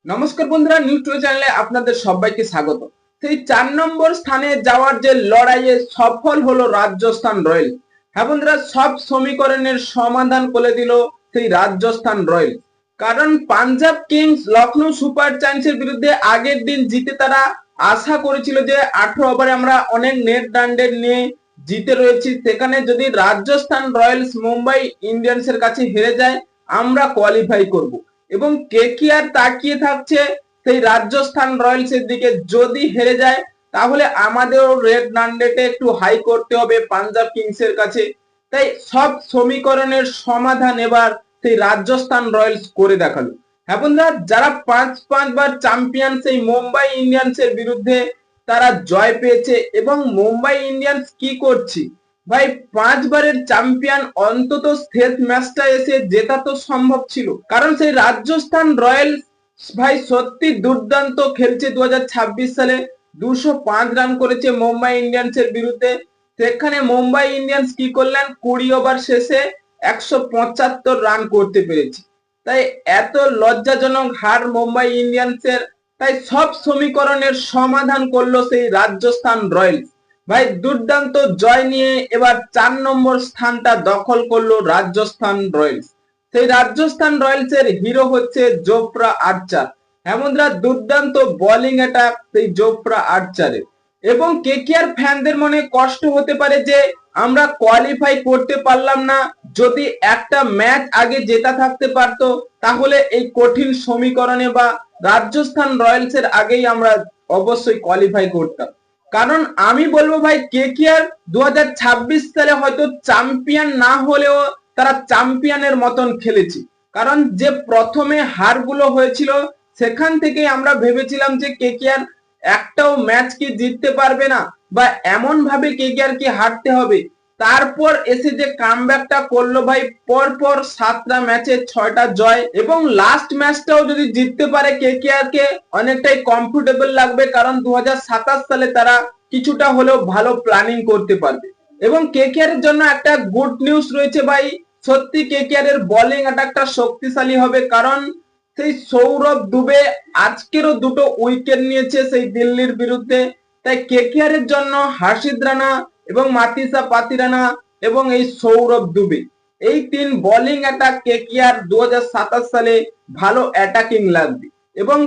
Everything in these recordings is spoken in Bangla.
নমস্কার বন্ধুরা, নিউজ টুডে চ্যানেলে আপনাদের সবাইকে স্বাগত। সেই 4 নম্বর স্থানে যাওয়ার যে লড়াইয়ে সফল হলো রাজস্থান রয়্যালস। হ্যাঁ বন্ধুরা, সব সমীকরণের সমাধান করে দিল সেই রাজস্থান রয়্যালস। কারণ পাঞ্জাব কিংস লখনৌ সুপার জায়ান্টসের বিরুদ্ধে আগের দিন জিতে তারা আশা করেছিল যে 18 ওভারে আমরা অনেক নেট রান নিয়ে জিতে রয়েছি, সেখানে যদি রাজস্থান রয়্যালস মুম্বাই ইন্ডিয়ান্সের কাছে হেরে যায় আমরা কোয়ালিফাই করব। এবং কেকেআর তাকিয়ে থাকছে সেই রাজস্থান রয়্যালস এর দিকে, যদি হেরে যায় তাহলে আমাদের রেড রানরেটে একটু হাই করতে হবে পাঞ্জাব কিংস এর কাছে। তাই সব সমীকরণের সমাধান এবার সেই রাজস্থান রয়্যালস করে দেখালো। হ্যাঁ বন্ধুরা, যারা 5 বার চ্যাম্পিয়ন সেই মুম্বাই ইন্ডিয়ান্স এর বিরুদ্ধে তারা জয় পেয়েছে। এবং মুম্বাই ইন্ডিয়ান্স কি করছে ভাই, 5 বারের চ্যাম্পিয়ন, অন্তত শেষ ম্যাচটা এসে জেতা তো সম্ভব ছিল। কারণ সেই রাজস্থান রয়্যালস ভাই সত্যি দুর্দান্ত খেলছে। 2026 সালে 205 রান করেছে মুম্বাই ইন্ডিয়ান্সের বিরুদ্ধে। সেখানে মুম্বাই ইন্ডিয়ান্স কি করলেন, 20 ওভার শেষে 175 রান করতে পেরেছে। তাই এত লজ্জাজনক হার মুম্বাই ইন্ডিয়ান্সের। তাই সব সমীকরণের সমাধান করলো সেই রাজস্থান রয়্যালস। ভাই দুর্দান্ত জয় নিয়ে এবার 4 নম্বর স্থানটা দখল করলো রাজস্থান রয়্যালস। সেই রাজস্থান রয়্যালস এর হিরো হচ্ছে জোফরা আর্চার। হেমন্দ্রা দুর্দান্ত বোলিং অ্যাটাক সেই জোফরা আর্চারের। এবং কেকেআর ফ্যানদের মনে কষ্ট হতে পারে যে আমরা কোয়ালিফাই করতে পারলাম না, যদি একটা ম্যাচ আগে জেতা থাকতে পারতো তাহলে এই কঠিন সমীকরণে বা রাজস্থান রয়্যালস এর আগেই আমরা অবশ্যই কোয়ালিফাই করতাম। কারণ আমি বলবো ভাই, কেকেআর 2026 সালে হয়তো চ্যাম্পিয়ন না হলেও তারা চ্যাম্পিয়নের মতন খেলেছে। কারণ যে প্রথমে হারগুলো হয়েছিল সেখান থেকে আমরা ভেবেছিলাম যে কেকেআর একটাও ম্যাচ কি জিততে পারবে না, বা এমন ভাবে কেকেআর কি হারতে হবে। তারপর এসে যে কামব্যাকটা করলো ভাই, পরপর 7টা ম্যাচে 6টা জয়, এবং লাস্ট ম্যাচটাও যদি জিততে পারে কেকেআর কে অনেকটাই কমফোর্টেবল লাগবে। কারণ 2027 সালে তারা কিছুটা হলেও ভালো প্ল্যানিং করতে পারবে। এবং কেকেআর এর জন্য একটা গুড নিউজ রয়েছে ভাই, সত্যি কেকেআর এর বোলিং অ্যাটাকটা শক্তিশালী হবে। কারণ সেই সৌরভ দুবে আজকেরও 2টো উইকেট নিয়েছে সেই দিল্লির বিরুদ্ধে। তাই কেকেআর এর জন্য হার্ষিদ রানা এবং মাতিসা পাতিরানা এবং এই সৌরভ দুবে, এই 3 বোলিং অ্যাটাক কেকেআর 2027 সালে ভালো অ্যাটাকিং লাগবে। এবং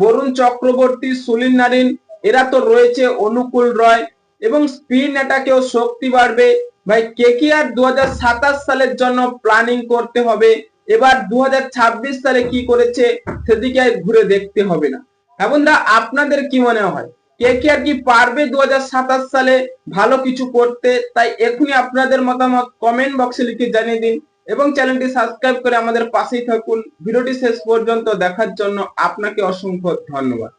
বরুণ চক্রবর্তী, সুনীল নারিন এরা তো রয়েছে, অনুকূল রয়, এবং স্পিন অ্যাটাকেও শক্তি বাড়বে। ভাই কেকেআর 2027 সালের জন্য প্ল্যানিং করতে হবে। এবার 2026 সালে কি করেছে সেদিকে ঘুরে দেখতে হবে না। হ্যাঁ বন্ধুরা, আপনাদের কি মনে হয়, কেকেআর কি পারবে 2027 সালে ভালো কিছু করতে? তাই এখনই আপনাদের মতামত কমেন্ট বক্সে লিখে জানিয়ে দিন এবং চ্যানেলটি সাবস্ক্রাইব করে আমাদের পাশেই থাকুন। ভিডিওটি শেষ পর্যন্ত দেখার জন্য আপনাকে অসংখ্য ধন্যবাদ।